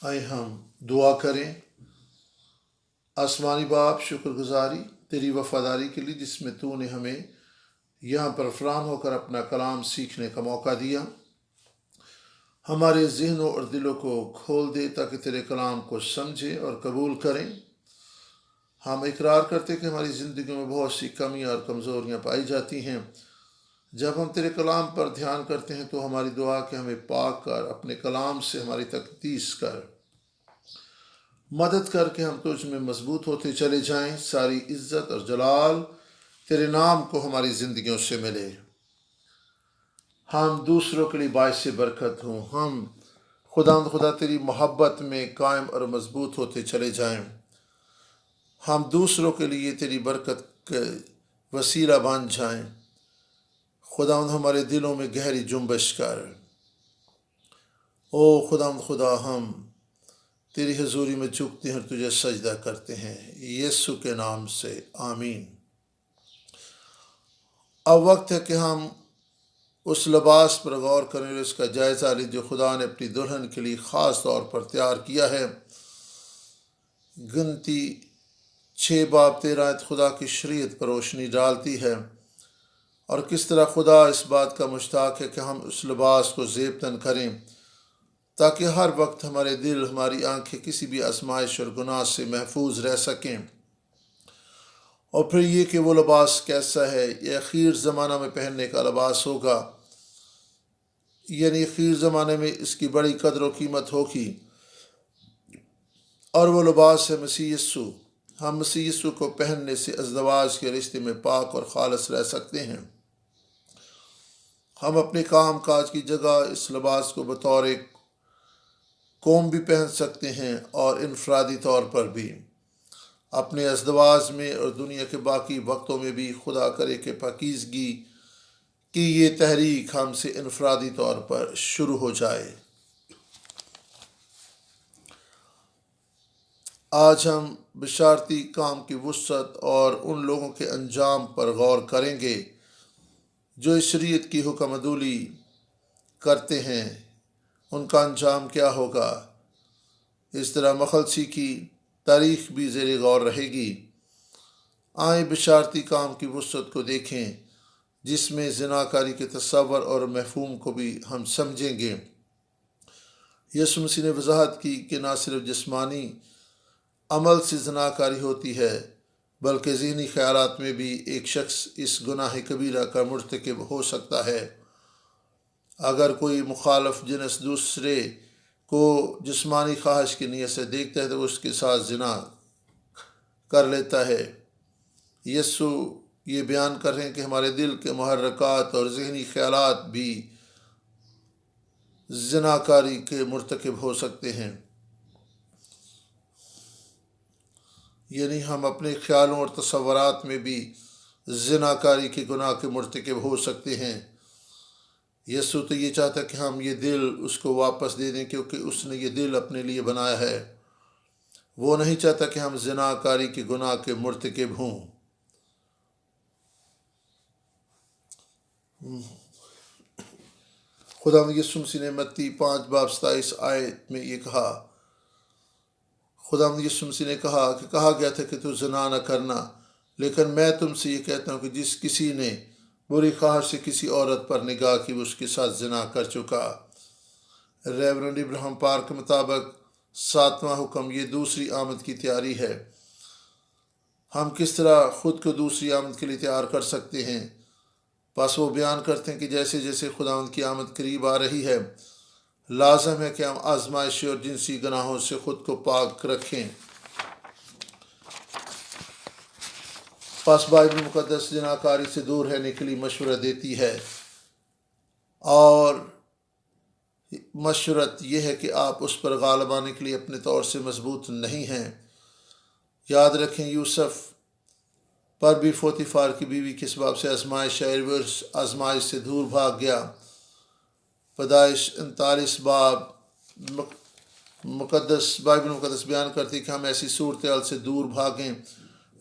آئے ہم دعا کریں۔ آسمانی باپ، شکر گزاری تیری وفاداری کے لیے جس میں تو نے ہمیں یہاں پر فراہم ہو کر اپنا کلام سیکھنے کا موقع دیا۔ ہمارے ذہنوں اور دلوں کو کھول دے تاکہ تیرے کلام کو سمجھیں اور قبول کریں۔ ہم اقرار کرتے کہ ہماری زندگی میں بہت سی کمیاں اور کمزوریاں پائی جاتی ہیں۔ جب ہم تیرے کلام پر دھیان کرتے ہیں تو ہماری دعا کہ ہمیں پاک کر، اپنے کلام سے ہماری تقدیس کر، مدد کر کے ہم تجھ میں مضبوط ہوتے چلے جائیں۔ ساری عزت اور جلال تیرے نام کو ہماری زندگیوں سے ملے۔ ہم دوسروں کے لیے باعث برکت ہوں۔ ہم خدا تیری محبت میں قائم اور مضبوط ہوتے چلے جائیں۔ ہم دوسروں کے لیے تیری برکت کے وسیلہ بن جائیں۔ ہمارے دلوں میں گہری جنبش کر۔ او خدا ہم تیری حضوری میں جھکتے ہیں اور تجھے سجدہ کرتے ہیں، یسوع کے نام سے آمین۔ اب وقت ہے کہ ہم اس لباس پر غور کریں اور اس کا جائزہ لیں جو خدا نے اپنی دلہن کے لیے خاص طور پر تیار کیا ہے۔ گنتی 6 باب 13 آیت خدا کی شریعت پر روشنی ڈالتی ہے اور کس طرح خدا اس بات کا مشتاق ہے کہ ہم اس لباس کو زیب تن کریں تاکہ ہر وقت ہمارے دل، ہماری آنکھیں کسی بھی آزمائش اور گناہ سے محفوظ رہ سکیں۔ اور پھر یہ کہ وہ لباس کیسا ہے؟ یہ اخیر زمانہ میں پہننے کا لباس ہوگا، یعنی اخیر زمانے میں اس کی بڑی قدر و قیمت ہوگی، اور وہ لباس ہے مسیح یسوع۔ ہم مسیح یسوع کو پہننے سے ازدواج کے رشتے میں پاک اور خالص رہ سکتے ہیں۔ ہم اپنے کام کاج کی جگہ اس لباس کو بطور ایک قوم بھی پہن سکتے ہیں اور انفرادی طور پر بھی اپنے ازدواج میں اور دنیا کے باقی وقتوں میں بھی۔ خدا کرے کہ پاکیزگی کی یہ تحریک ہم سے انفرادی طور پر شروع ہو جائے۔ آج ہم بشارتی کام کی وسعت اور ان لوگوں کے انجام پر غور کریں گے جو اس شریعت کی حکم عدولی کرتے ہیں۔ ان کا انجام کیا ہوگا؟ اس طرح مخلصی کی تاریخ بھی زیر غور رہے گی۔ آئیں بشارتی کام کی وسعت کو دیکھیں جس میں زناکاری کے تصور اور مفہوم کو بھی ہم سمجھیں گے۔ یسوع مسیح نے وضاحت کی کہ نہ صرف جسمانی عمل سے زناکاری ہوتی ہے بلکہ ذہنی خیالات میں بھی ایک شخص اس گناہ کبیرہ کا مرتکب ہو سکتا ہے۔ اگر کوئی مخالف جنس دوسرے کو جسمانی خواہش کی نیت سے دیکھتا ہے تو اس کے ساتھ زنا کر لیتا ہے۔ یسوع یہ بیان کر رہے ہیں کہ ہمارے دل کے محرکات اور ذہنی خیالات بھی زناکاری کے مرتکب ہو سکتے ہیں، یعنی ہم اپنے خیالوں اور تصورات میں بھی زناکاری کے گناہ کے مرتکب ہو سکتے ہیں۔ یسوع تو یہ چاہتا ہے کہ ہم یہ دل اس کو واپس دے دیں کیونکہ اس نے یہ دل اپنے لیے بنایا ہے۔ وہ نہیں چاہتا کہ ہم زناکاری کے گناہ کے مرتکب ہوں۔ خدا یسوع مسیح نے متی 5 باب 27 آیت میں یہ کہا، خدا یسوع مسیح نے کہا کہ کہا گیا تھا کہ تو زنا نہ کرنا، لیکن میں تم سے یہ کہتا ہوں کہ جس کسی نے بری خواہش سے کسی عورت پر نگاہ کی وہ اس کے ساتھ زنا کر چکا۔ ریورنڈ ابراہیم پارک کے مطابق 7واں حکم یہ دوسری آمد کی تیاری ہے۔ ہم کس طرح خود کو دوسری آمد کے لیے تیار کر سکتے ہیں؟ بس وہ بیان کرتے ہیں کہ جیسے جیسے خداوند کی آمد قریب آ رہی ہے لازم ہے کہ ہم آزمائشی اور جنسی گناہوں سے خود کو پاک رکھیں۔ پس بائبل مقدس زناکاری سے دور رہنے کے لیے مشورہ دیتی ہے، اور مشورت یہ ہے کہ آپ اس پر غالب آنے کے لیے اپنے طور سے مضبوط نہیں ہیں۔ یاد رکھیں یوسف پر بھی پوتیفار کی بیوی کے سبب سے آزمائش آئی، وہ اس آزمائش سے دور بھاگ گیا۔ پیدائش 39 باب بائبل مقدس بیان کرتی کہ ہم ایسی صورتحال سے دور بھاگیں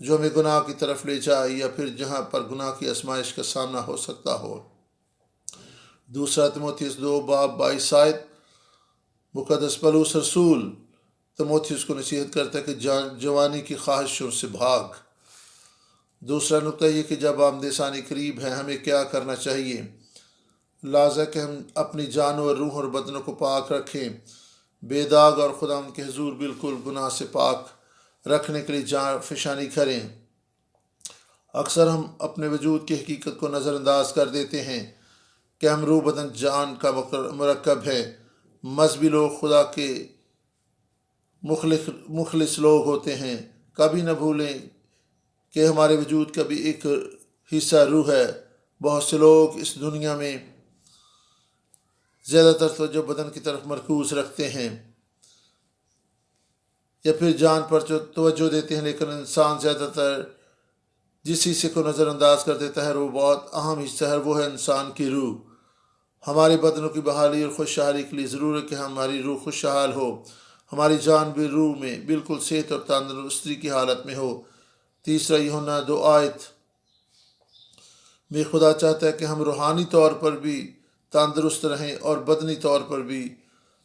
جو ہمیں گناہ کی طرف لے جائے یا پھر جہاں پر گناہ کی آزمائش کا سامنا ہو سکتا ہو۔ دوسرا تیموتھیوس 2 باب 22 آیت، مقدس پولس رسول تموتھیوس کو نصیحت کرتا ہے کہ جوانی کی خواہشوں سے بھاگ۔ دوسرا نقطہ یہ کہ جب آمد ثانی قریب ہے ہمیں کیا کرنا چاہیے۔ لازم کہ ہم اپنی جانوں اور روح اور بدنوں کو پاک رکھیں، بے داغ اور خدا ان کے حضور بالکل گناہ سے پاک رکھنے کے لیے جان فشانی کریں۔ اکثر ہم اپنے وجود کی حقیقت کو نظر انداز کر دیتے ہیں کہ ہم روح بدن جان کا مرکب ہے۔ مذہبی لوگ خدا کے مخلص لوگ ہوتے ہیں۔ کبھی نہ بھولیں کہ ہمارے وجود کا بھی ایک حصہ روح ہے۔ بہت سے لوگ اس دنیا میں زیادہ تر توجہ بدن کی طرف مرکوز رکھتے ہیں یا پھر جان پر توجہ دیتے ہیں، لیکن انسان زیادہ تر جس حصے کو نظر انداز کر دیتا ہے وہ بہت اہم حصہ ہے، وہ ہے انسان کی روح۔ ہمارے بدنوں کی بحالی اور خوشحالی کے لیے ضرور ہے کہ ہماری روح خوشحال ہو، ہماری جان بھی روح میں بالکل صحت اور تندرستی کی حالت میں ہو۔ تیسرا یوحنا 2 میں خدا چاہتا ہے کہ ہم روحانی طور پر بھی تندرست رہیں اور بدنی طور پر بھی۔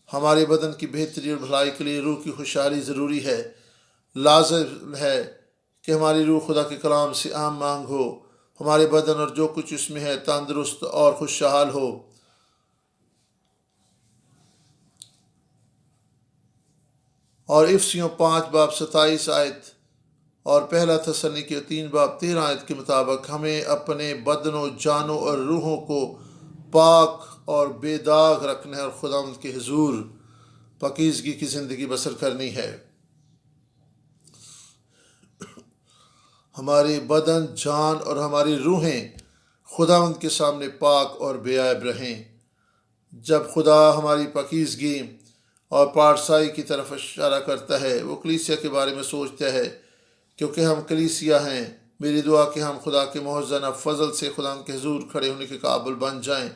ہمارے بدن کی بہتری اور بھلائی کے لیے روح کی خوشحالی ضروری ہے۔ لازم ہے کہ ہماری روح خدا کے کلام سے عام مانگ ہو، ہمارے بدن اور جو کچھ اس میں ہے تندرست اور خوشحال ہو۔ اور افسیوں 5:27 اور پہلا تسلنیکیوں 3:13 کے مطابق ہمیں اپنے بدنوں، جانوں اور روحوں کو پاک اور بے داغ رکھنا ہے اور خداوند کے حضور پاکیزگی کی زندگی بسر کرنی ہے۔ ہمارے بدن، جان اور ہماری روحیں خداوند کے سامنے پاک اور بے عیب رہیں۔ جب خدا ہماری پاکیزگی اور پارسائی کی طرف اشارہ کرتا ہے، وہ کلیسیا کے بارے میں سوچتا ہے، کیونکہ ہم کلیسیا ہیں۔ میری دعا کہ ہم خدا کے محسن فضل سے خدا کے حضور کھڑے ہونے کے قابل بن جائیں،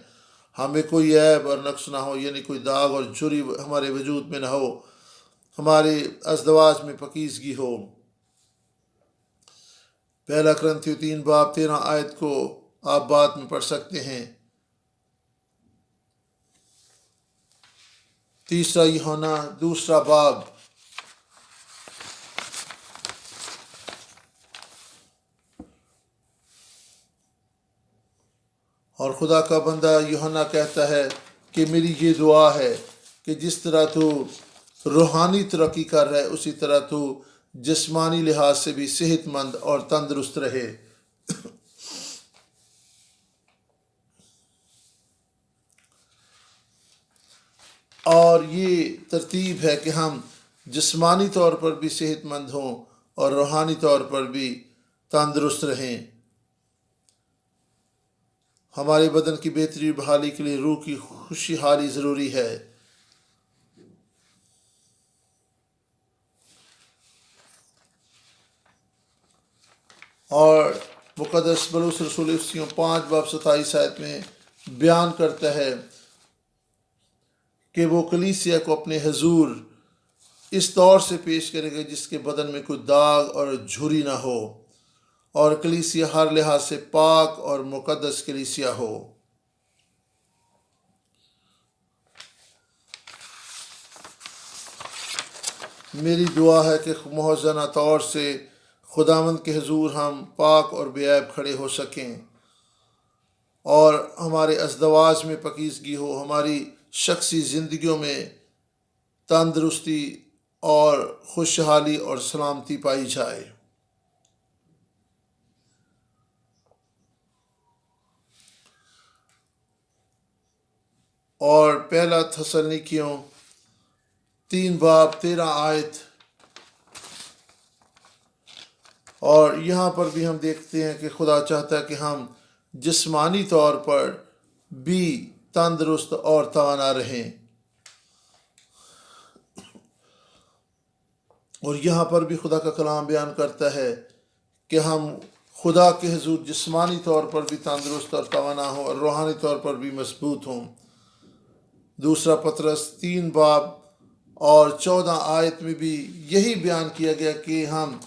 ہمیں کوئی عیب اور نقص نہ ہو، یعنی کوئی داغ اور جھری ہمارے وجود میں نہ ہو، ہمارے ازدواج میں پاکیزگی ہو۔ پہلا کرنتھیوں 3:13 کو آپ بعد میں پڑھ سکتے ہیں۔ تیسرا یوحنا 2 اور خدا کا بندہ یوحنا کہتا ہے کہ میری یہ دعا ہے کہ جس طرح تو روحانی ترقی کر رہا ہے اسی طرح تو جسمانی لحاظ سے بھی صحت مند اور تندرست رہے۔ اور یہ ترتیب ہے کہ ہم جسمانی طور پر بھی صحت مند ہوں اور روحانی طور پر بھی تندرست رہیں۔ ہمارے بدن کی بہتری بحالی کے لیے روح کی خوشحالی ضروری ہے۔ اور مقدس بولس رسول افسیوں 5:27 میں بیان کرتا ہے کہ وہ کلیسیا کو اپنے حضور اس طور سے پیش کرے گا جس کے بدن میں کوئی داغ اور جھری نہ ہو، اور کلیسیا ہر لحاظ سے پاک اور مقدس کلیسیا ہو۔ میری دعا ہے کہ محسنہ طور سے خداوند کے حضور ہم پاک اور بے عیب کھڑے ہو سکیں، اور ہمارے ازدواج میں پاکیزگی ہو، ہماری شخصی زندگیوں میں تندرستی اور خوشحالی اور سلامتی پائی جائے۔ اور پہلا تسلنیکیوں 3:13 اور یہاں پر بھی ہم دیکھتے ہیں کہ خدا چاہتا ہے کہ ہم جسمانی طور پر بھی تندرست اور توانا رہیں۔ اور یہاں پر بھی خدا کا کلام بیان کرتا ہے کہ ہم خدا کے حضور جسمانی طور پر بھی تندرست اور توانا ہوں اور روحانی طور پر بھی مضبوط ہوں۔ دوسرا پطرس 3:14 میں بھی یہی بیان کیا گیا کہ ہم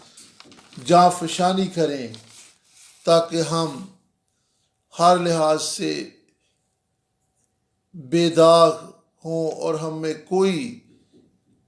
جانفشانی کریں تاکہ ہم ہر لحاظ سے بے داغ ہوں اور ہم میں کوئی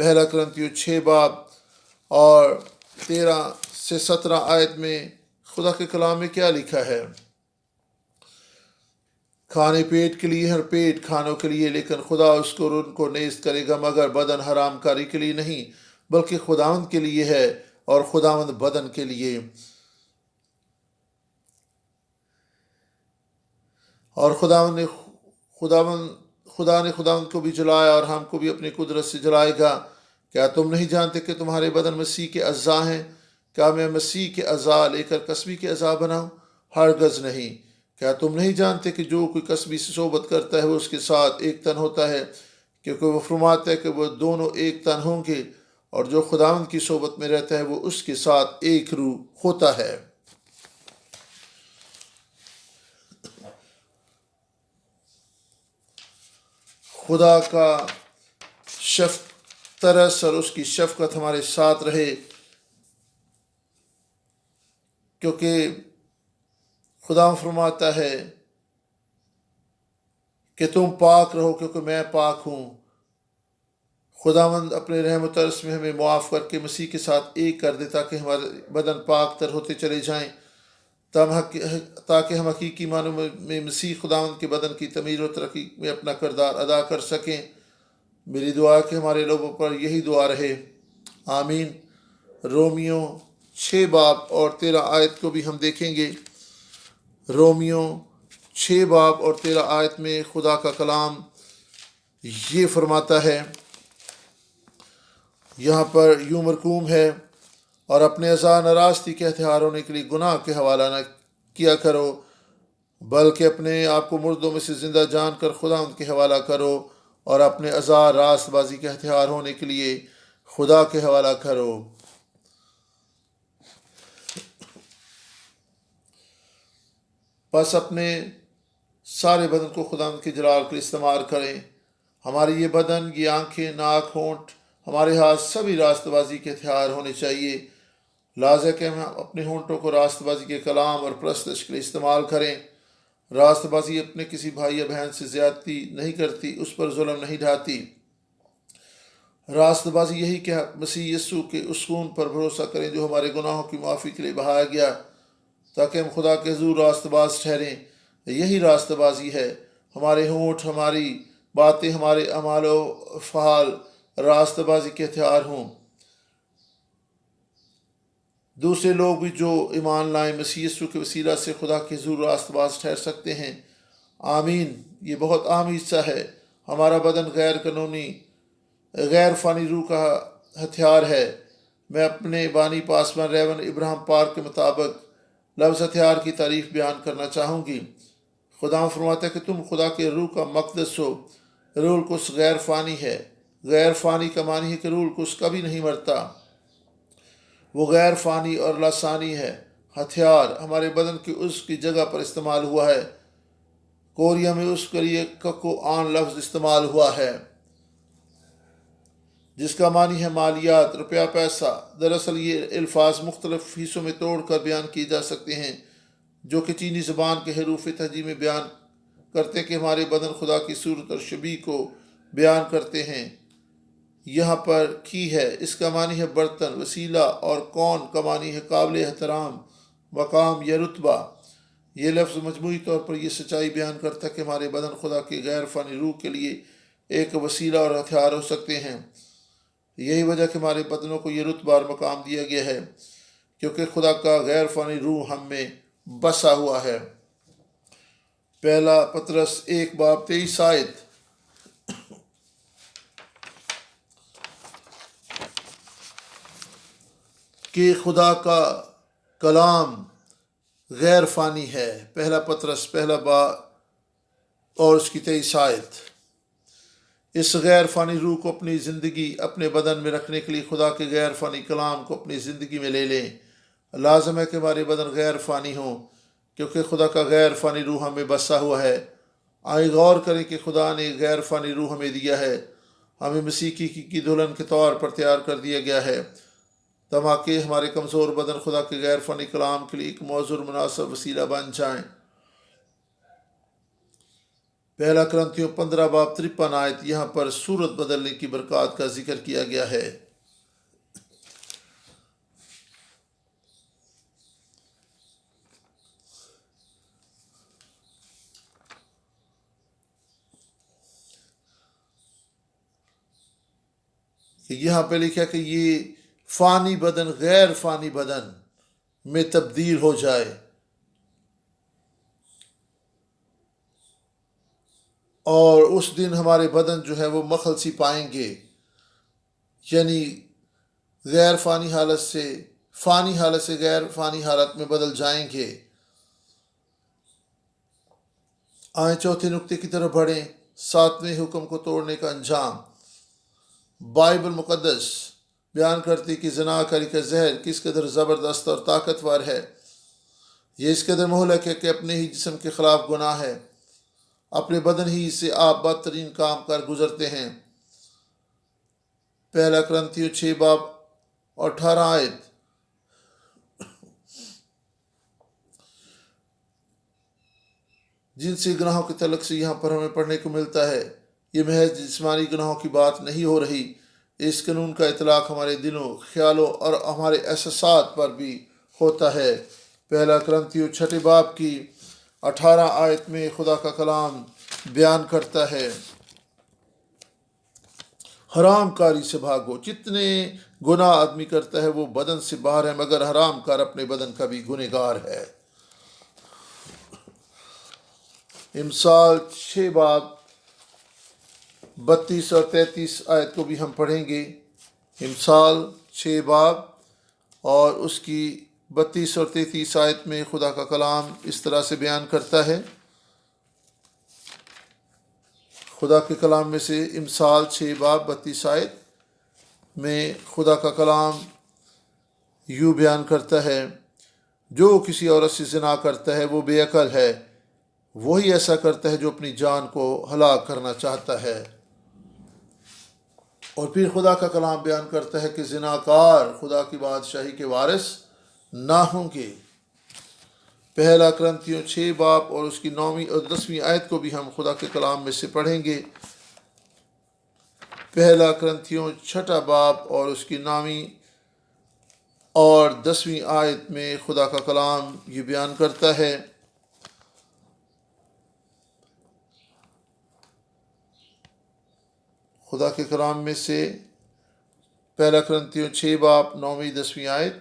پہلا کرنتیوں 6 باب اور 13 سے 17 آیت میں خدا کے کلام میں کیا لکھا ہے؟ کھانے پیٹ کے لیے ہر پیٹ کھانوں کے لیے، لیکن خدا اس کو ان کو نیست کرے گا، مگر بدن حرام کاری کے لیے نہیں بلکہ خداوند کے لیے ہے، اور خداوند بدن کے لیے۔ اور خدا نے خداوند کو بھی جلایا اور ہم کو بھی اپنی قدرت سے جلائے گا۔ کیا تم نہیں جانتے کہ تمہارے بدن مسیح کے اعضاء ہیں؟ کیا میں مسیح کے اعضاء لے کر کسبی کے اعضاء بناؤں؟ ہرگز نہیں۔ کیا تم نہیں جانتے کہ جو کوئی کسبی سے صحبت کرتا ہے وہ اس کے ساتھ ایک تن ہوتا ہے؟ کیونکہ وہ فرماتا ہے کہ وہ دونوں ایک تن ہوں گے، اور جو خداوند کی صحبت میں رہتا ہے وہ اس کے ساتھ ایک روح ہوتا ہے۔ خدا کا ترس اور اس کی شفقت ہمارے ساتھ رہے، کیونکہ خدا فرماتا ہے کہ تم پاک رہو کیونکہ میں پاک ہوں۔ خداوند اپنے رحم و ترس میں ہمیں معاف کر کے مسیح کے ساتھ ایک کر دے تاکہ ہمارے بدن پاک تر ہوتے چلے جائیں، تاکہ ہم حقیقی معنوں میں مسیح خداوند کے بدن کی تعمیر و ترقی میں اپنا کردار ادا کر سکیں۔ میری دعا ہے کہ ہمارے لوگوں پر یہی دعا رہے، آمین۔ رومیو 6 باب اور 13 آیت کو بھی ہم دیکھیں گے۔ رومیو 6 باب اور 13 آیت میں خدا کا کلام یہ فرماتا ہے، یہاں پر یوں مرقوم ہے، اور اپنے اعضاء ناراستی کے ہتھیار ہونے کے لیے گناہ کے حوالہ نہ کیا کرو، بلکہ اپنے آپ کو مردوں میں سے زندہ جان کر خدا ان کے حوالہ کرو، اور اپنے اعضاء راست بازی کے ہتھیار ہونے کے لیے خدا کے حوالہ کرو۔ بس اپنے سارے بدن کو خدا کے جلال کے لیے استعمال کریں۔ ہماری یہ بدن، یہ آنکھیں، ناک، ہونٹ، ہمارے ہاتھ سبھی راست بازی کے ہتھیار ہونے چاہیے۔ لازم ہے کہ ہم اپنے ہونٹوں کو راست بازی کے کلام اور پرستش کے لیے استعمال کریں۔ راست بازی اپنے کسی بھائی یا بہن سے زیادتی نہیں کرتی، اس پر ظلم نہیں ڈھاتی۔ راست بازی یہی کہ مسیح یسوع کے اس خون پر بھروسہ کریں جو ہمارے گناہوں کی معافی کے لیے بہایا گیا، تاکہ ہم خدا کے حضور راست باز ٹھہریں۔ یہی راست بازی ہے۔ ہمارے ہونٹ، ہماری باتیں، ہمارے اعمال و افعال راست بازی کے ہتھیار ہوں۔ دوسرے لوگ بھی جو ایمان لائیں مسیح یسوع کے وسیلہ سے خدا کے حضور راست باز ٹھہر سکتے ہیں، آمین۔ یہ بہت عام حصہ ہے۔ ہمارا بدن غیر قانونی، غیر فانی روح کا ہتھیار ہے۔ میں اپنے بانی پاسبان ریون ابراہم پارک کے مطابق لفظ ہتھیار کی تعریف بیان کرنا چاہوں گی۔ خدا فرماتا ہے کہ تم خدا کے روح کا مقدس ہو۔ روح القدس غیر فانی ہے۔ غیر فانی کا معنی ہے کہ روح القدس کبھی نہیں مرتا، وہ غیر فانی اور لاسانی ہے۔ ہتھیار ہمارے بدن کے عضو کی جگہ پر استعمال ہوا ہے۔ کوریا میں اس کے لیے ککو آن لفظ استعمال ہوا ہے، جس کا معنی ہے مالیات، روپیہ، پیسہ۔ دراصل یہ الفاظ مختلف حصوں میں توڑ کر بیان کیے جا سکتے ہیں، جو کہ چینی زبان کے حروف تہجی میں بیان کرتے ہیں کہ ہمارے بدن خدا کی صورت اور شبیہ کو بیان کرتے ہیں۔ یہاں پر کی ہے، اس کا معنی ہے برتن، وسیلہ، اور کون کا معنی ہے قابل احترام، مقام یا رتبہ۔ یہ لفظ مجموعی طور پر یہ سچائی بیان کرتا ہے کہ ہمارے بدن خدا کی غیر فانی روح کے لیے ایک وسیلہ اور ہتھیار ہو سکتے ہیں۔ یہی وجہ کہ ہمارے بدنوں کو یہ رتبہ اور مقام دیا گیا ہے، کیونکہ خدا کا غیر فانی روح ہم میں بسا ہوا ہے۔ پہلا پطرس 1 باب 23 آیت۔ کہ خدا کا کلام غیر فانی ہے۔ پہلا پطرس پہلا باب اور اس کی 23 آیت۔ اس غیر فانی روح کو اپنی زندگی اپنے بدن میں رکھنے کے لیے خدا کے غیر فانی کلام کو اپنی زندگی میں لے لیں۔ لازم ہے کہ ہمارے بدن غیر فانی ہوں، کیونکہ خدا کا غیر فانی روح ہمیں بسا ہوا ہے۔ آئیں غور کریں کہ خدا نے غیر فانی روح ہمیں دیا ہے۔ ہمیں مسیح کی دلہن کے طور پر تیار کر دیا گیا ہے، تاکہ ہمارے کمزور بدن خدا کے غیر فانی کلام کے لیے ایک موزوں مناسب وسیلہ بن جائیں۔ پہلا کرنتھیوں 15 باب 53 آیت، یہاں پر صورت بدلنے کی برکات کا ذکر کیا گیا ہے۔ کہ یہاں پہ لکھا کہ یہ فانی بدن غیر فانی بدن میں تبدیل ہو جائے، اور اس دن ہمارے بدن جو ہے وہ مخلصی پائیں گے، یعنی غیر فانی حالت سے فانی حالت سے غیر فانی حالت میں بدل جائیں گے۔ آئیں چوتھے نقطے کی طرف بڑھیں، 7ویں حکم کو توڑنے کا انجام۔ بائبل مقدس بیان کرتی کہ زنا کاری کا زہر کس قدر زبردست اور طاقتور ہے۔ یہ اس قدر مہلک ہے کہ اپنے ہی جسم کے خلاف گناہ ہے، اپنے بدن ہی سے آپ بدترین کام کر گزرتے ہیں۔ پہلا کرنتھیوں 6 باب 18 آیت، جن سے گناہوں کے تعلق سے یہاں پر ہمیں پڑھنے کو ملتا ہے، یہ محض جسمانی گناہوں کی بات نہیں ہو رہی، اس قانون کا اطلاق ہمارے دلوں، خیالوں اور ہمارے احساسات پر بھی ہوتا ہے۔ پہلا کرنتھیوں 6 باب کی 18 آیت میں خدا کا کلام بیان کرتا ہے، حرام کاری سے بھاگو۔ جتنے گناہ آدمی کرتا ہے وہ بدن سے باہر ہے، مگر حرام کار اپنے بدن کا بھی گنہگار ہے۔ امثال 6 باب 32 اور 33 آیت کو بھی ہم پڑھیں گے۔ امثال 6 باب اور اس کی 32 اور 33 آیت میں خدا کا کلام اس طرح سے بیان کرتا ہے۔ خدا کے کلام میں سے امثال 6 باب 32 آیت میں خدا کا کلام یوں بیان کرتا ہے، جو کسی عورت سے زنا کرتا ہے وہ بے عقل ہے، وہی ایسا کرتا ہے جو اپنی جان کو ہلاک کرنا چاہتا ہے۔ اور پھر خدا کا کلام بیان کرتا ہے کہ زناکار خدا کی بادشاہی کے وارث نہ ہوں گے۔ پہلا کرنتھیوں 6 باب اور اس کی 9ویں اور 10ویں آیت کو بھی ہم خدا کے کلام میں سے پڑھیں گے۔ پہلا کرنتھیوں 6 باب اور اس کی 9ویں اور 10ویں آیت میں خدا کا کلام یہ بیان کرتا ہے، خدا کے کلام میں سے پہلا کرنتھیوں 6 باب 9ویں 10ویں آیت،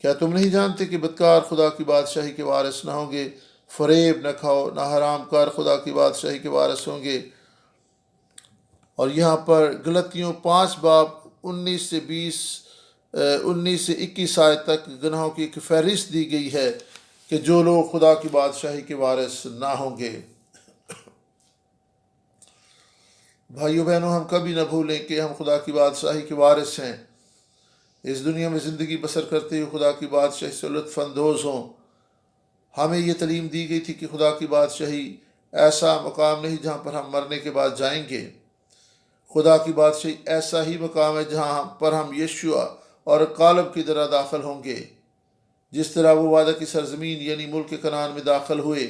کیا تم نہیں جانتے کہ بدکار خدا کی بادشاہی کے وارث نہ ہوں گے؟ فریب نہ کھاؤ، نہ حرام کار خدا کی بادشاہی کے وارث ہوں گے۔ اور یہاں پر غلطیوں 5 باب 19 سے 21 آیت تک گناہوں کی ایک فہرست دی گئی ہے کہ جو لوگ خدا کی بادشاہی کے وارث نہ ہوں گے۔ بھائیو بہنوں، ہم کبھی نہ بھولیں کہ ہم خدا کی بادشاہی کے وارث ہیں۔ اس دنیا میں زندگی بسر کرتے ہوئے خدا کی بادشاہی سے لطف اندوز ہوں۔ ہمیں یہ تعلیم دی گئی تھی کہ خدا کی بادشاہی ایسا مقام نہیں جہاں پر ہم مرنے کے بعد جائیں گے۔ خدا کی بادشاہی ایسا ہی مقام ہے جہاں پر ہم یشوع اور کالب کی طرح داخل ہوں گے۔ جس طرح وہ وعدہ کی سرزمین یعنی ملک کنعان میں داخل ہوئے،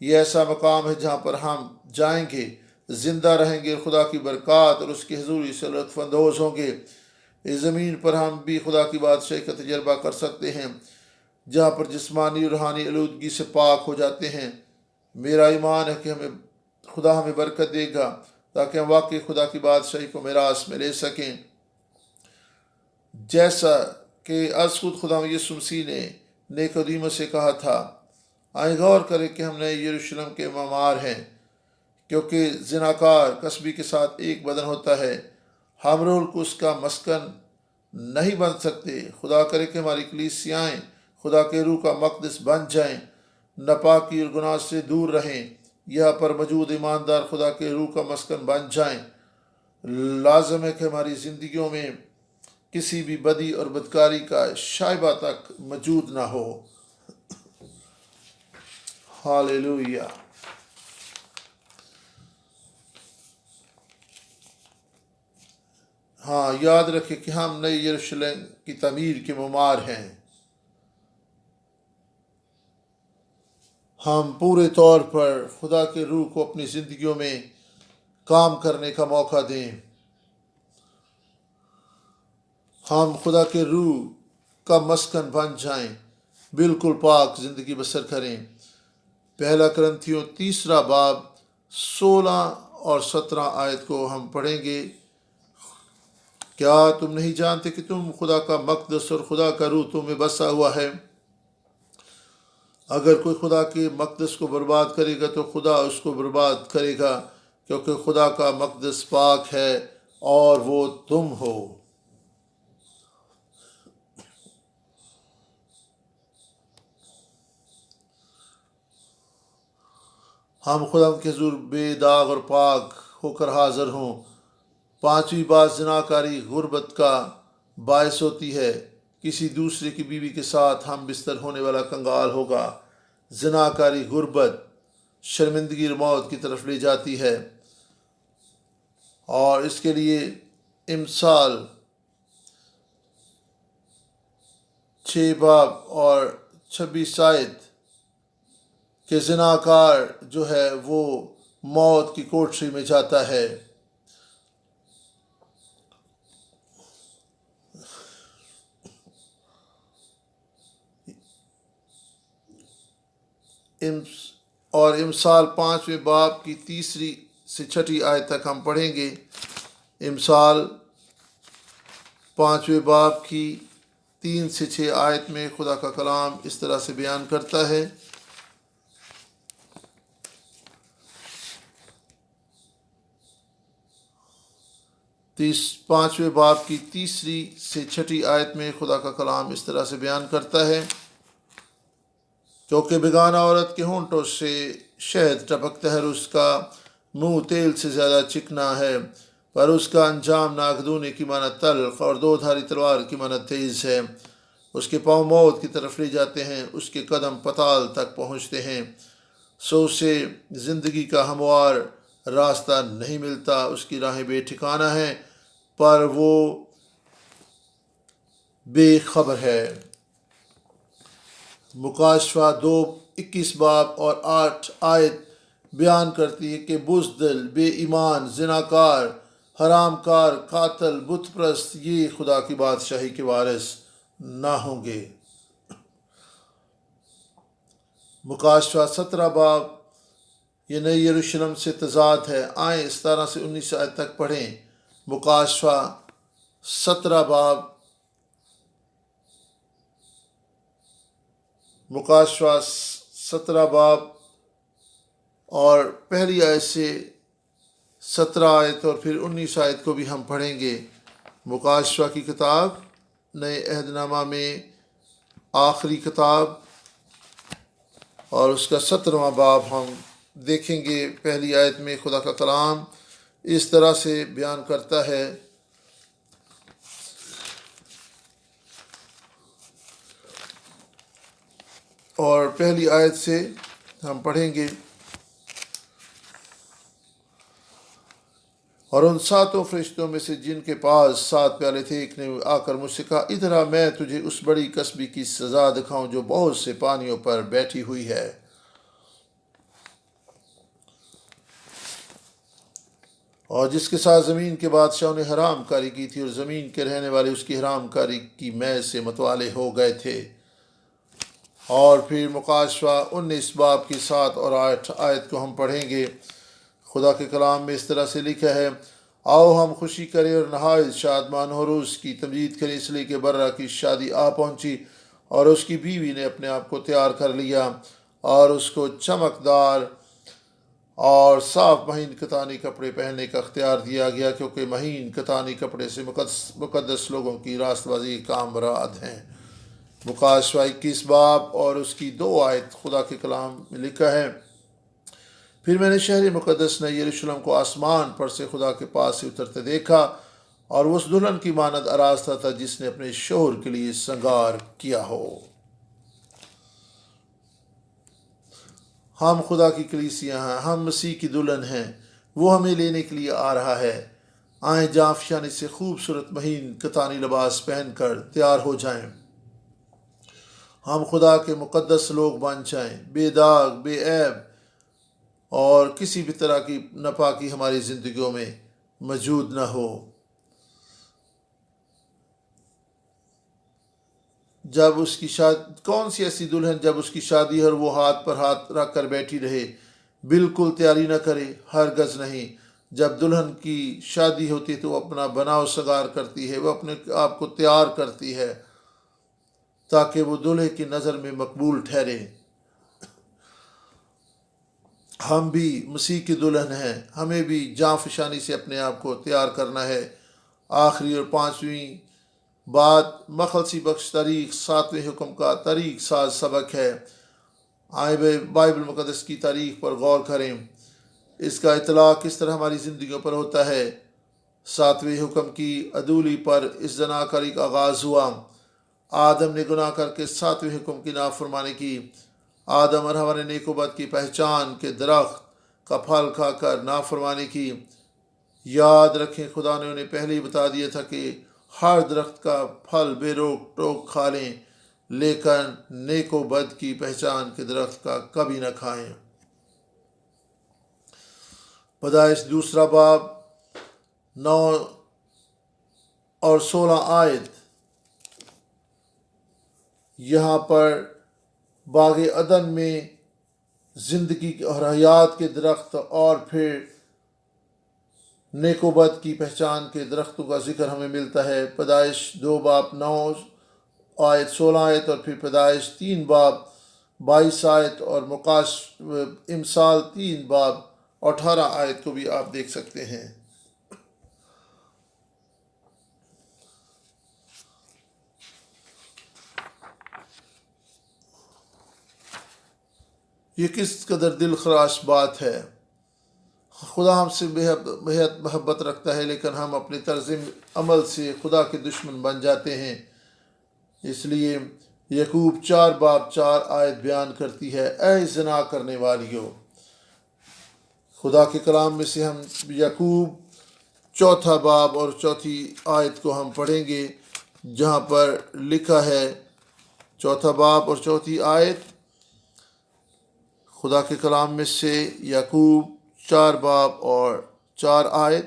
یہ ایسا مقام ہے جہاں پر ہم جائیں گے، زندہ رہیں گے، خدا کی برکات اور اس کی حضوری سے لطف اندوز ہوں گے۔ اس زمین پر ہم بھی خدا کی بادشاہی کا تجربہ کر سکتے ہیں، جہاں پر جسمانی اور روحانی آلودگی سے پاک ہو جاتے ہیں۔ میرا ایمان ہے کہ خدا ہمیں برکت دے گا تاکہ ہم واقعی خدا کی بادشاہی کو میراث میں لے سکیں، جیسا کہ از خود خدا یسوع مسیح نے نیقودیموس سے کہا تھا۔ آئیں غور کریں کہ ہم نئے یروشلم کے معمار ہیں، کیونکہ زناکار کسبی کے ساتھ ایک بدن ہوتا ہے۔ ہم روح القدس کا مسکن نہیں بن سکتے۔ خدا کرے کہ ہماری کلیسیائیں خدا کے روح کا مقدس بن جائیں، ناپاکی اور گناہ سے دور رہیں، یہاں پر موجود ایماندار خدا کے روح کا مسکن بن جائیں۔ لازم ہے کہ ہماری زندگیوں میں کسی بھی بدی اور بدکاری کا شائبہ تک موجود نہ ہو۔ ہاللویہ۔ ہاں، یاد رکھیں کہ ہم نئے یروشلم کی تعمیر کے معمار ہیں۔ ہم پورے طور پر خدا کے روح کو اپنی زندگیوں میں کام کرنے کا موقع دیں. ہم خدا کے روح کا مسکن بن جائیں، بالکل پاک زندگی بسر کریں. پہلا کرنتھیوں 3 باب 16 اور 17 آیت کو ہم پڑھیں گے. کیا تم نہیں جانتے کہ تم خدا کا مقدس اور خدا کا روح تم میں بسا ہوا ہے؟ اگر کوئی خدا کے مقدس کو برباد کرے گا تو خدا اس کو برباد کرے گا، کیونکہ خدا کا مقدس پاک ہے اور وہ تم ہو. ہم خدا کے حضور بے داغ اور پاک ہو کر حاضر ہوں. 5ویں بات زناکاری غربت کا باعث ہوتی ہے. کسی دوسرے کی بیوی کے ساتھ ہم بستر ہونے والا کنگال ہوگا. زناکاری غربت، شرمندگی اور موت کی طرف لے جاتی ہے، اور اس کے لیے امثال 6 باب اور 26 آیت کہ زناکار جو ہے وہ موت کی کوٹری میں جاتا ہے. اور امثال 5ویں باب کی 3 سے 6 آیت تک ہم پڑھیں گے. امثال 5ویں باب کی 3 سے 6 آیت میں خدا کا کلام اس طرح سے بیان کرتا ہے. 5ویں باب کی 3 سے 6 آیت میں خدا کا کلام اس طرح سے بیان کرتا ہے. کیونکہ بیگانہ عورت کے ہونٹوں سے شہد ٹپکتا ہے اور اس کا منہ تیل سے زیادہ چکنا ہے، پر اس کا انجام ناگدونے کی مانند تلخ اور 2 دھاری تلوار کی مانند تیز ہے. اس کے پاؤں موت کی طرف لے جاتے ہیں، اس کے قدم پتال تک پہنچتے ہیں. سو اسے زندگی کا ہموار راستہ نہیں ملتا. اس کی راہیں بے ٹھکانہ ہیں، پر وہ بے خبر ہے. مکاشفہ 21 باب اور 8 آیت بیان کرتی ہے کہ بزدل، بے ایمان، زناکار، حرام کار، قاتل، بت پرست یہ خدا کی بادشاہی کے وارث نہ ہوں گے. مکاشفہ 17 باب یہ نئی یروشلم سے تضاد ہے. آئیں 17 سے 19 آیت تک پڑھیں. مکاشفہ 17 باب، مکاشفہ 17 باب اور پہلی آیت سے 17 آیت اور پھر 19 آیت کو بھی ہم پڑھیں گے. مکاشفہ کی کتاب نئے عہد نامہ میں آخری کتاب اور اس کا 17واں باب ہم دیکھیں گے. پہلی آیت میں خدا کا کلام اس طرح سے بیان کرتا ہے. اور پہلی آیت سے ہم پڑھیں گے. اور ان 7 فرشتوں میں سے جن کے پاس 7 پیالے تھے، ایک نے آ کر مجھ سے کہا، ادھر آ، میں تجھے اس بڑی کسبی کی سزا دکھاؤں جو بہت سے پانیوں پر بیٹھی ہوئی ہے، اور جس کے ساتھ زمین کے بادشاہوں نے حرام کاری کی تھی، اور زمین کے رہنے والے اس کی حرام کاری کی میں سے متوالے ہو گئے تھے. اور پھر مکاشفہ 19 باب کی 7 اور 8 آیت کو ہم پڑھیں گے. خدا کے کلام میں اس طرح سے لکھا ہے، آؤ ہم خوشی کریں اور نہایت شادمان ہو، روز کی تمجید کریں، اس لیے کہ برا کی شادی آ پہنچی اور اس کی بیوی نے اپنے آپ کو تیار کر لیا، اور اس کو چمکدار اور صاف مہین کتانی کپڑے پہننے کا اختیار دیا گیا، کیونکہ مہین کتانی کپڑے سے مقدس لوگوں کی راست بازی کام مراد ہیں. مکاشفہ 21 باب اور اس کی 2 آیت خدا کے کلام میں لکھا ہے، پھر میں نے شہر مقدس نئی یروشلم کو آسمان پر سے خدا کے پاس سے اترتے دیکھا، اور وہ اس دلہن کی مانند آراستہ تھا جس نے اپنے شوہر کے لیے سنگار کیا ہو. ہم خدا کی کلیسیاں ہیں، ہم مسیح کی دلہن ہیں، وہ ہمیں لینے کے لیے آ رہا ہے. آئیں جانفشانی سے خوبصورت مہین کتانی لباس پہن کر تیار ہو جائیں. ہم خدا کے مقدس لوگ بن جائیں، بے داغ، بے عیب، اور کسی بھی طرح کی ناپاکی ہماری زندگیوں میں موجود نہ ہو۔ جب اس کی کون سی ایسی دلہن جب اس کی شادی ہے اور وہ ہاتھ پر ہاتھ رکھ کر بیٹھی رہے، بالکل تیاری نہ کرے؟ ہرگز نہیں۔ جب دلہن کی شادی ہوتی ہے تو وہ اپنا بناؤ سگار کرتی ہے، وہ اپنے آپ کو تیار کرتی ہے تاکہ وہ دلہے کی نظر میں مقبول ٹھہرے۔ ہم بھی مسیح کی دلہن ہیں، ہمیں بھی جاں فشانی سے اپنے آپ کو تیار کرنا ہے۔ آخری اور پانچویں بات مخلصی بخش تاریخ 7ویں حکم کا طریق ساز سبق ہے۔ آئے بائبل مقدس کی تاریخ پر غور کریں، اس کا اطلاق کس طرح ہماری زندگیوں پر ہوتا ہے۔ 7ویں حکم کی عدولی پر اس زنا کاری کا آغاز ہوا۔ آدم نے گناہ کر کے 7ویں حکم کی نافرمانی کی۔ آدم اور حوا نے نیک و بد کی پہچان کے درخت کا پھل کھا کر نافرمانی کی۔ یاد رکھیں، خدا نے انہیں پہلے ہی بتا دیا تھا کہ ہر درخت کا پھل بے روک ٹوک کھا لیں، لیکن نیک و بد کی پہچان کے درخت کا کبھی نہ کھائیں۔ پیدائش 2 باب 9 اور 16 آیت۔ یہاں پر باغ عدن میں زندگی اور حیات کے درخت اور پھر نیک و بد کی پہچان کے درختوں کا ذکر ہمیں ملتا ہے۔ پیدائش 2 باب 9 آیت 16 آیت، اور پھر پیدائش 3 باب 22 آیت، اور امثال 3 باب 18 آیت کو بھی آپ دیکھ سکتے ہیں۔ یہ کس قدر دل خراش بات ہے۔ خدا ہم سے بہت محبت رکھتا ہے، لیکن ہم اپنے طرز عمل سے خدا کے دشمن بن جاتے ہیں۔ اس لیے یعقوب 4 باب 4 آیت بیان کرتی ہے، اے زنا کرنے والیو۔ خدا کے کلام میں سے ہم یعقوب 4 باب اور 4 آیت کو ہم پڑھیں گے، جہاں پر لکھا ہے 4 باب اور 4 آیت خدا کے کلام میں سے یعقوب 4 باب اور 4 آیت۔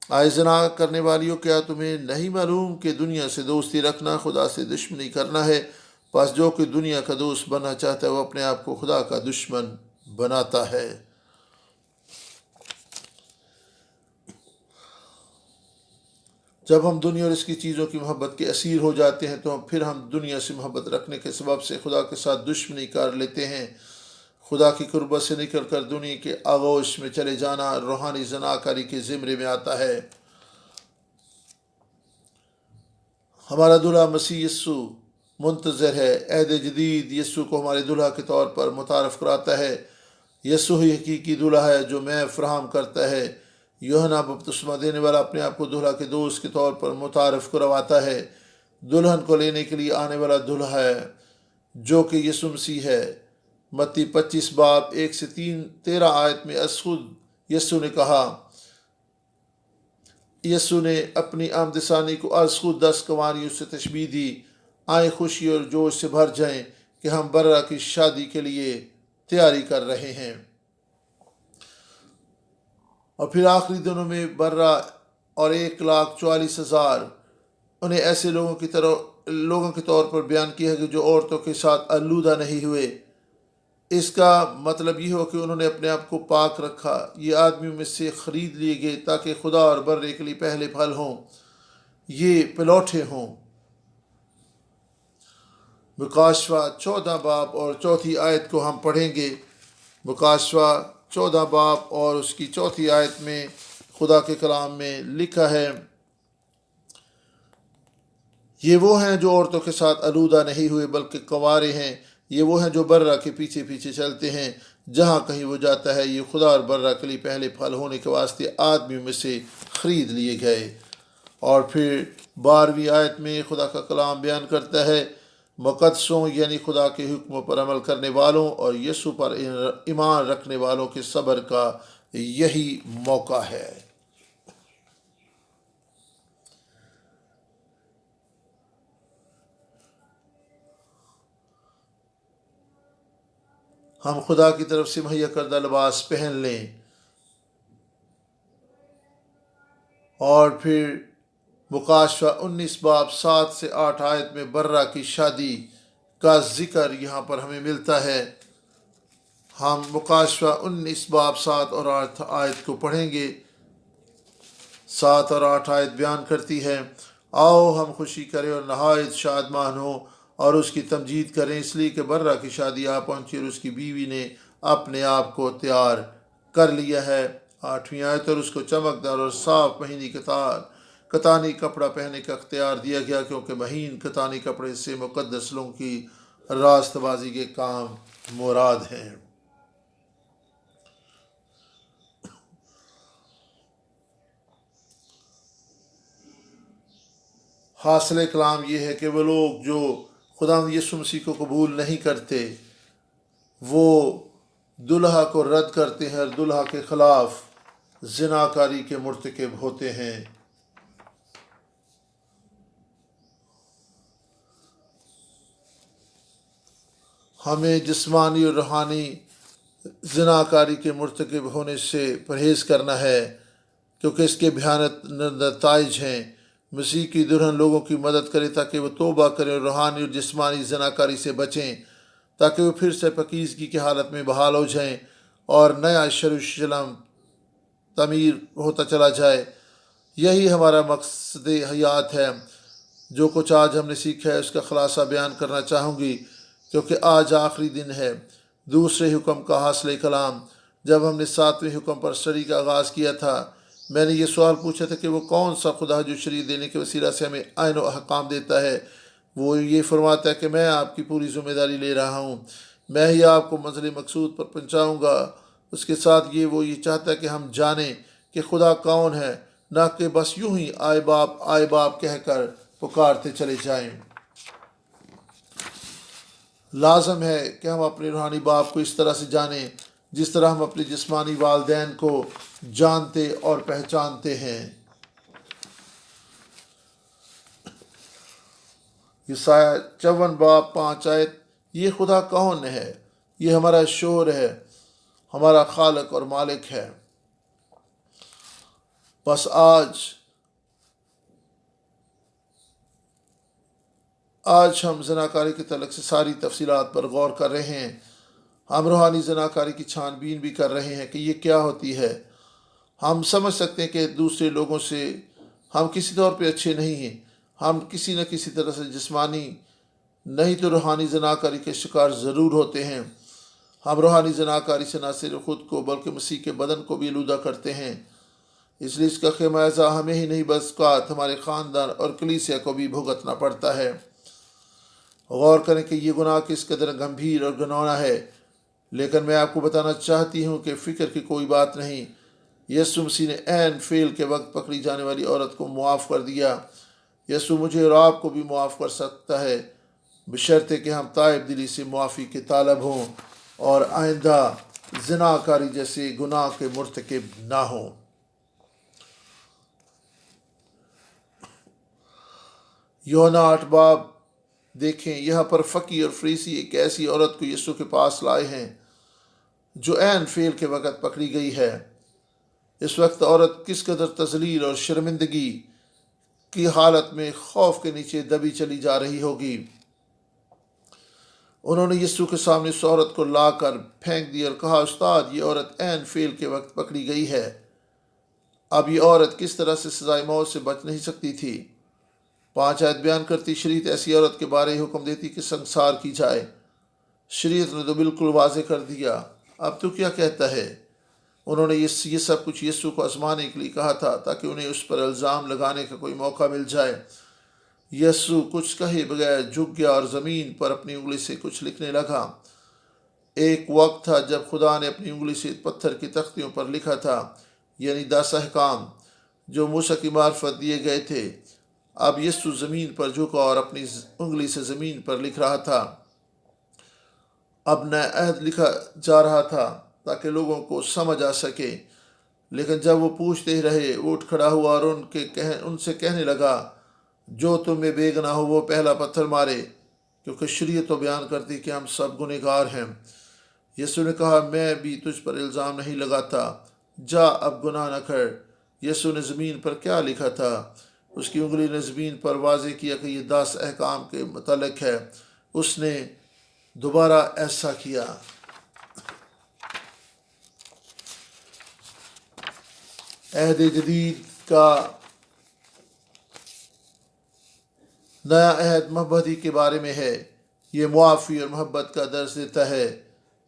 اے زنا کرنے والیوں، کیا تمہیں نہیں معلوم کہ دنیا سے دوستی رکھنا خدا سے دشمنی کرنا ہے؟ پس جو کہ دنیا کا دوست بننا چاہتا ہے وہ اپنے آپ کو خدا کا دشمن بناتا ہے۔ جب ہم دنیا اور اس کی چیزوں کی محبت کے اسیر ہو جاتے ہیں تو پھر ہم دنیا سے محبت رکھنے کے سبب سے خدا کے ساتھ دشمنی کر لیتے ہیں۔ خدا کی قربت سے نکل کر دنیا کے آغوش میں چلے جانا روحانی زناکاری کے زمرے میں آتا ہے۔ ہمارا دلہا مسیح یسوع منتظر ہے۔ عہد جدید یسوع کو ہمارے دلہا کے طور پر متعارف کراتا ہے۔ یسوع ہی حقیقی دلہا ہے جو میں فراہم کرتا ہے۔ یوحنا بپتسمہ دینے والا اپنے آپ کو دلہا کے دوست کے طور پر متعارف کرواتا ہے۔ دلہن کو لینے کے لیے آنے والا دلہا ہے جو کہ یسوع مسیح ہے۔ متی 25 باب 1 سے 13 آیت میں از خود یسوع نے کہا، یسوع نے اپنی آمد ثانی کو از خود 10 کنواریوں سے تشبیہ دی۔ آئیں خوشی اور جوش سے بھر جائیں کہ ہم برا کی شادی کے لیے تیاری کر رہے ہیں۔ اور پھر آخری دنوں میں برا اور 1,44,000 انہیں ایسے لوگوں کے طور پر بیان کیا ہے کہ جو عورتوں کے ساتھ آلودہ نہیں ہوئے۔ اس کا مطلب یہ ہو کہ انہوں نے اپنے آپ کو پاک رکھا۔ یہ آدمیوں میں سے خرید لیے گئے تاکہ خدا اور برے کے لیے پہلے پھل ہوں، یہ پلوٹے ہوں۔ مکاشفہ 14 باب اور 4 آیت کو ہم پڑھیں گے۔ مکاشفہ 14 باب اور اس کی 4 آیت میں خدا کے کلام میں لکھا ہے، یہ وہ ہیں جو عورتوں کے ساتھ آلودہ نہیں ہوئے بلکہ کنوارے ہیں۔ یہ وہ ہیں جو برا کے پیچھے پیچھے چلتے ہیں۔ جہاں کہیں وہ جاتا ہے یہ خدا اور برا کے لیے پہلے پھل ہونے کے واسطے آدمیوں میں سے خرید لیے گئے۔ اور پھر 12ویں آیت میں خدا کا کلام بیان کرتا ہے، مقدسوں یعنی خدا کے حکموں پر عمل کرنے والوں اور یسوع پر ایمان رکھنے والوں کے صبر کا یہی موقع ہے۔ ہم خدا کی طرف سے مہیا کردہ لباس پہن لیں، اور پھر مکاشفہ 19 باب 7 سے 8 آیت میں برہ کی شادی کا ذکر یہاں پر ہمیں ملتا ہے۔ ہم مکاشفہ 19 باب 7 اور 8 آیت کو پڑھیں گے۔ 7 اور 8 آیت بیان کرتی ہے: آؤ ہم خوشی کریں اور نہایت شادمان ہوں اور اس کی تمجید کریں، اس لیے کہ برہ کی شادی آ پہنچی اور اس کی بیوی نے اپنے آپ کو تیار کر لیا ہے۔ 8ویں آیت: اور اس کو چمکدار اور صاف مہینی کتانی کپڑا پہننے کا اختیار دیا گیا، کیونکہ مہین کتانی کپڑے سے مقدس لوگوں کی راست بازی کے کام مراد ہیں۔ حاصل کلام یہ ہے کہ وہ لوگ جو خداوند یسوع مسیح کو قبول نہیں کرتے، وہ دلہا کو رد کرتے ہیں اور دلہا کے خلاف زناکاری کے مرتکب ہوتے ہیں۔ ہمیں جسمانی اور روحانی زناکاری کے مرتکب ہونے سے پرہیز کرنا ہے، کیونکہ اس کے بھیانک نتائج ہیں۔ مسیح کی دلہن لوگوں کی مدد کرے تاکہ وہ توبہ کریں اور روحانی اور جسمانی زناکاری سے بچیں، تاکہ وہ پھر سے پاکیزگی کی حالت میں بحال ہو جائیں اور نیا یروشلم تعمیر ہوتا چلا جائے۔ یہی ہمارا مقصد حیات ہے۔ جو کچھ آج ہم نے سیکھا ہے اس کا خلاصہ بیان کرنا چاہوں گی، کیونکہ آج آخری دن ہے۔ دوسرے حکم کا حاصل کلام: جب ہم نے 7ویں حکم پر اسٹڈی کا آغاز کیا تھا، میں نے یہ سوال پوچھا تھا کہ وہ کون سا خدا جو شریعت دینے کے وسیلہ سے ہمیں آئین و احکام دیتا ہے؟ وہ یہ فرماتا ہے کہ میں آپ کی پوری ذمہ داری لے رہا ہوں، میں ہی آپ کو منزل مقصود پر پہنچاؤں گا۔ اس کے ساتھ وہ یہ چاہتا ہے کہ ہم جانیں کہ خدا کون ہے، نہ کہ بس یوں ہی آئے باپ کہہ کر پکارتے چلے جائیں۔ لازم ہے کہ ہم اپنے روحانی باپ کو اس طرح سے جانیں جس طرح ہم اپنے جسمانی والدین کو جانتے اور پہچانتے ہیں۔ یسایہ 54 باب 5 آیت: یہ خدا کون ہے؟ یہ ہمارا شوہر ہے، ہمارا خالق اور مالک ہے۔ بس آج ہم زناکاری کے تعلق سے ساری تفصیلات پر غور کر رہے ہیں۔ ہم روحانی زناکاری کی چھان بین بھی کر رہے ہیں کہ یہ کیا ہوتی ہے۔ ہم سمجھ سکتے ہیں کہ دوسرے لوگوں سے ہم کسی طور پہ اچھے نہیں ہیں۔ ہم کسی نہ کسی طرح سے جسمانی نہیں تو روحانی زناکاری کے شکار ضرور ہوتے ہیں۔ ہم روحانی زناکاری سے نہ صرف خود کو بلکہ مسیح کے بدن کو بھی آلودہ کرتے ہیں۔ اس لیے اس کا خمیازہ ہمیں ہی نہیں بلکہ ہمارے خاندان اور کلیسیا کو بھی بھگتنا پڑتا ہے۔ غور کریں کہ یہ گناہ کس قدر گمبھیر اور گھناؤنا ہے، لیکن میں آپ کو بتانا چاہتی ہوں کہ فکر کی کوئی بات نہیں۔ یسوع مسیح نے عین فعل کے وقت پکڑی جانے والی عورت کو معاف کر دیا۔ یسوع مجھے اور آپ کو بھی معاف کر سکتا ہے، بشرطے کہ ہم تائب دلی سے معافی کے طالب ہوں اور آئندہ زناکاری جیسے گناہ کے مرتکب نہ ہوں۔ یوحنا 8 باب دیکھیں۔ یہاں پر فقی اور فریسی ایک ایسی عورت کو یسوع کے پاس لائے ہیں جو عین فعل کے وقت پکڑی گئی ہے۔ اس وقت عورت کس قدر تذلیل اور شرمندگی کی حالت میں خوف کے نیچے دبی چلی جا رہی ہوگی۔ انہوں نے یسوع کے سامنے اس عورت کو لا کر پھینک دیا اور کہا: استاد، یہ عورت عین فعل کے وقت پکڑی گئی ہے۔ اب یہ عورت کس طرح سے سزائے موت سے بچ نہیں سکتی تھی؟ 5 آیت بیان کرتی: شریعت ایسی عورت کے بارے حکم دیتی کہ سنسار کی جائے۔ شریعت نے تو بالکل واضح کر دیا، اب تو کیا کہتا ہے؟ انہوں نے یہ سب کچھ یسوع کو آزمانے کے لیے کہا تھا تاکہ انہیں اس پر الزام لگانے کا کوئی موقع مل جائے۔ یسوع کچھ کہے بغیر جھک گیا اور زمین پر اپنی انگلی سے کچھ لکھنے لگا۔ ایک وقت تھا جب خدا نے اپنی انگلی سے پتھر کی تختیوں پر لکھا تھا، یعنی 10 احکام جو موسیٰ کی معرفت دیے گئے تھے۔ اب یسوع زمین پر جھکا اور اپنی انگلی سے زمین پر لکھ رہا تھا۔ اب نیا عہد لکھا جا رہا تھا تاکہ لوگوں کو سمجھ آ سکے۔ لیکن جب وہ پوچھتے ہی رہے، وہ اٹھ کھڑا ہوا اور ان سے کہنے لگا: جو تم میں بے گناہ ہو وہ پہلا پتھر مارے، کیونکہ شریعت تو بیان کرتی کہ ہم سب گنہگار ہیں۔ یسوع نے کہا میں بھی تجھ پر الزام نہیں لگاتا، جا اب گناہ نہ کر۔ یسوع نے زمین پر کیا لکھا تھا؟ اس کی انگلی نے زمین پر واضح کیا کہ یہ 10 احکام کے متعلق ہے۔ اس نے دوبارہ ایسا کیا۔ عہد جدید کا نیا عہد محبت ہی کے بارے میں ہے۔ یہ معافی اور محبت کا درس دیتا ہے۔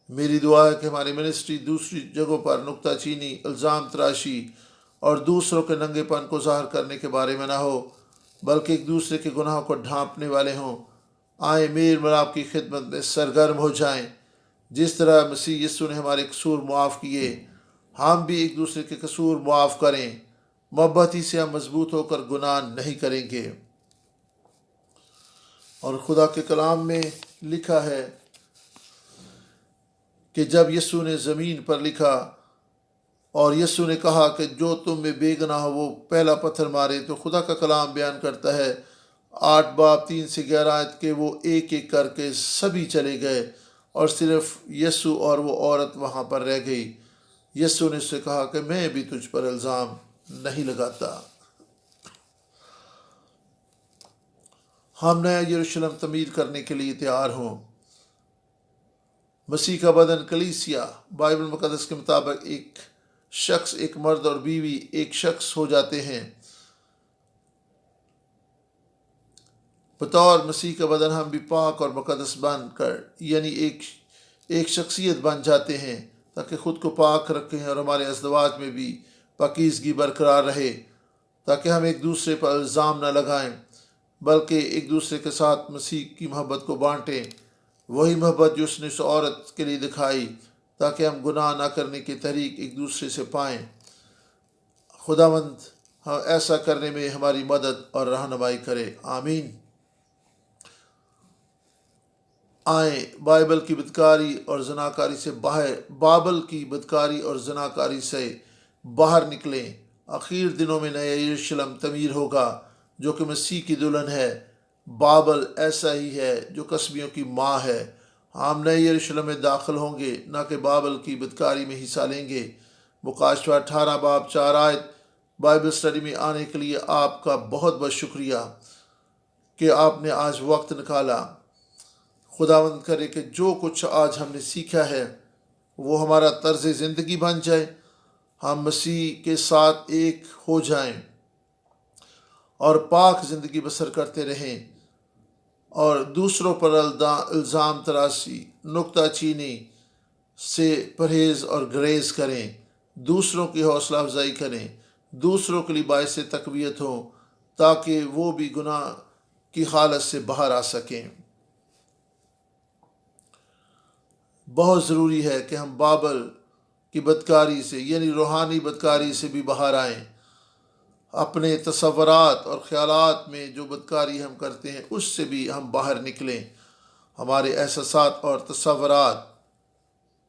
میری دعا ہے کہ ہماری منسٹری دوسری جگہوں پر نکتہ چینی، الزام تراشی اور دوسروں کے ننگے پن کو ظاہر کرنے کے بارے میں نہ ہو، بلکہ ایک دوسرے کے گناہوں کو ڈھانپنے والے ہوں۔ آئیں میل ملاپ کی خدمت میں سرگرم ہو جائیں۔ جس طرح مسیح یسوع نے ہمارے قصور معاف کیے، ہم بھی ایک دوسرے کے قصور معاف کریں۔ محبت ہی سے ہم مضبوط ہو کر گناہ نہیں کریں گے۔ اور خدا کے کلام میں لکھا ہے کہ جب یسوع نے زمین پر لکھا اور یسوع نے کہا کہ جو تم میں بے گناہ ہو وہ پہلا پتھر مارے، تو خدا کا کلام بیان کرتا ہے 8 باب 3 سے 11 آیت کہ وہ ایک ایک کر کے سبھی چلے گئے اور صرف یسوع اور وہ عورت وہاں پر رہ گئی۔ یسوع نے اس سے کہا کہ میں بھی تجھ پر الزام نہیں لگاتا۔ ہم نیا یروشلم تعمیر کرنے کے لیے تیار ہوں۔ مسیح کا بدن کلیسیا بائبل مقدس کے مطابق ایک شخص، ایک مرد اور بیوی ایک شخص ہو جاتے ہیں۔ بطور مسیح کا بدن ہم بھی پاک اور مقدس بن کر یعنی ایک شخصیت بن جاتے ہیں تاکہ خود کو پاک رکھیں اور ہمارے ازدواج میں بھی پاکیزگی برقرار رہے، تاکہ ہم ایک دوسرے پر الزام نہ لگائیں بلکہ ایک دوسرے کے ساتھ مسیح کی محبت کو بانٹیں، وہی محبت جو اس نے اس عورت کے لیے دکھائی، تاکہ ہم گناہ نہ کرنے کی تحریک ایک دوسرے سے پائیں۔ خداوند ایسا کرنے میں ہماری مدد اور رہنمائی کرے، آمین۔ آئیں بابل کی بدکاری اور زناکاری سے باہر نکلیں۔ آخر دنوں میں نیا یروشلم تعمیر ہوگا جو کہ مسیح کی دلہن ہے۔ بابل ایسا ہی ہے جو قصبیوں کی ماں ہے۔ ہم نئے یروشلم میں داخل ہوں گے، نہ کہ بابل کی بدکاری میں حصہ لیں گے۔ مکاشفہ 18 باب 4 آیت۔ بائبل اسٹڈی میں آنے کے لیے آپ کا بہت بہت شکریہ کہ آپ نے آج وقت نکالا۔ خداوند کرے کہ جو کچھ آج ہم نے سیکھا ہے وہ ہمارا طرز زندگی بن جائے، ہم مسیح کے ساتھ ایک ہو جائیں اور پاک زندگی بسر کرتے رہیں، اور دوسروں پر الزام تراشی، نکتہ چینی سے پرہیز اور گریز کریں، دوسروں کی حوصلہ افزائی کریں، دوسروں کے لیے باعث تقویت ہوں تاکہ وہ بھی گناہ کی حالت سے باہر آ سکیں۔ بہت ضروری ہے کہ ہم بابل کی بدکاری سے یعنی روحانی بدکاری سے بھی باہر آئیں۔ اپنے تصورات اور خیالات میں جو بدکاری ہم کرتے ہیں اس سے بھی ہم باہر نکلیں، ہمارے احساسات اور تصورات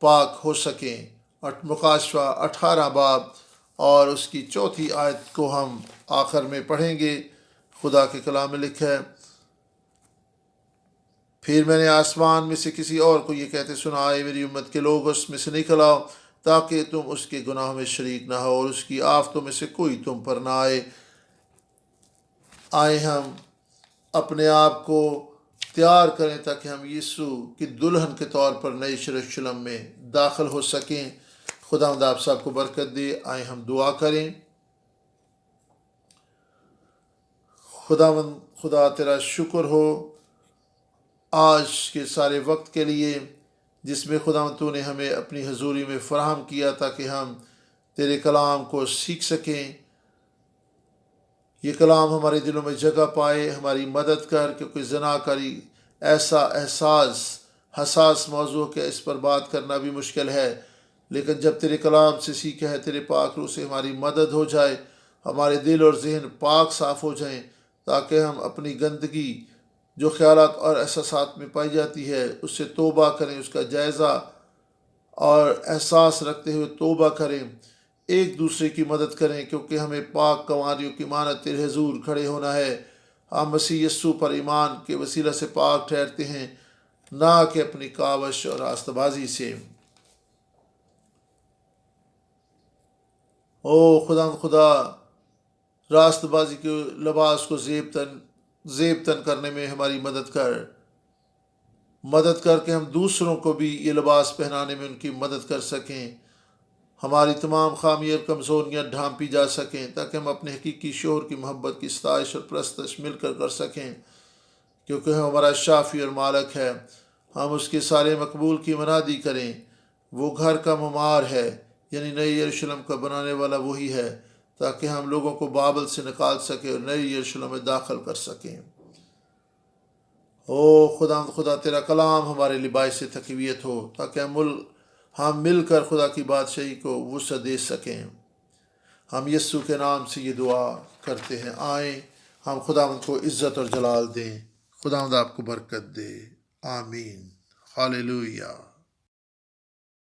پاک ہو سکیں۔ مکاشفہ 18 باب اور اس کی 4 آیت کو ہم آخر میں پڑھیں گے۔ خدا کے کلام میں لکھا ہے، پھر میں نے آسمان میں سے کسی اور کو یہ کہتے سنا، اے میری امت کے لوگ اس میں سے نکل آؤ تاکہ تم اس کے گناہوں میں شریک نہ ہو اور اس کی آفتوں میں سے کوئی تم پر نہ آئے ہم اپنے آپ کو تیار کریں تاکہ ہم یسوع کی دلہن کے طور پر نئے یروشلم میں داخل ہو سکیں۔ خداوند آپ سب کو برکت دے۔ آئیں ہم دعا کریں۔ خدا تیرا شکر ہو آج کے سارے وقت کے لیے جس میں خداوند تو نے ہمیں اپنی حضوری میں فراہم کیا تاکہ ہم تیرے کلام کو سیکھ سکیں۔ یہ کلام ہمارے دلوں میں جگہ پائے، ہماری مدد کر، کیونکہ زناکاری ایسا حساس موضوع کہ اس پر بات کرنا بھی مشکل ہے، لیکن جب تیرے کلام سے سیکھا ہے تیرے پاک روح سے ہماری مدد ہو جائے، ہمارے دل اور ذہن پاک صاف ہو جائیں تاکہ ہم اپنی گندگی جو خیالات اور احساسات میں پائی جاتی ہے اس سے توبہ کریں، اس کا جائزہ اور احساس رکھتے ہوئے توبہ کریں، ایک دوسرے کی مدد کریں، کیونکہ ہمیں پاک کنواریوں کی مانند تیرے حضور کھڑے ہونا ہے۔ ہم مسیح یسوع پر ایمان کے وسیلہ سے پاک ٹھہرتے ہیں، نہ کہ اپنی کاوش اور راستہ بازی سے۔ او خدا راست بازی کے لباس کو زیب تن کرنے میں ہماری مدد کر کے ہم دوسروں کو بھی یہ لباس پہنانے میں ان کی مدد کر سکیں، ہماری تمام خامی اور کمزوریاں ڈھانپی جا سکیں، تاکہ ہم اپنے حقیقی شعور کی محبت کی ستائش اور پرستش مل کر سکیں، کیونکہ ہمارا شافی اور مالک ہے۔ ہم اس کے سارے مقبول کی منادی کریں۔ وہ گھر کا معمار ہے، یعنی نئی یروشلم کا بنانے والا وہی ہے، تاکہ ہم لوگوں کو بابل سے نکال سکیں اور نئی یروشلم میں داخل کر سکیں۔ او خدا تیرا کلام ہمارے لیے باعث تقویت ہو، تاکہ ہم مل کر خدا کی بادشاہی کو وسعت دے سکیں۔ ہم یسوع کے نام سے یہ دعا کرتے ہیں، آئیں ہم خداوند کو عزت اور جلال دیں۔ خداوند آپ کو برکت دے، آمین، ہاللویہ۔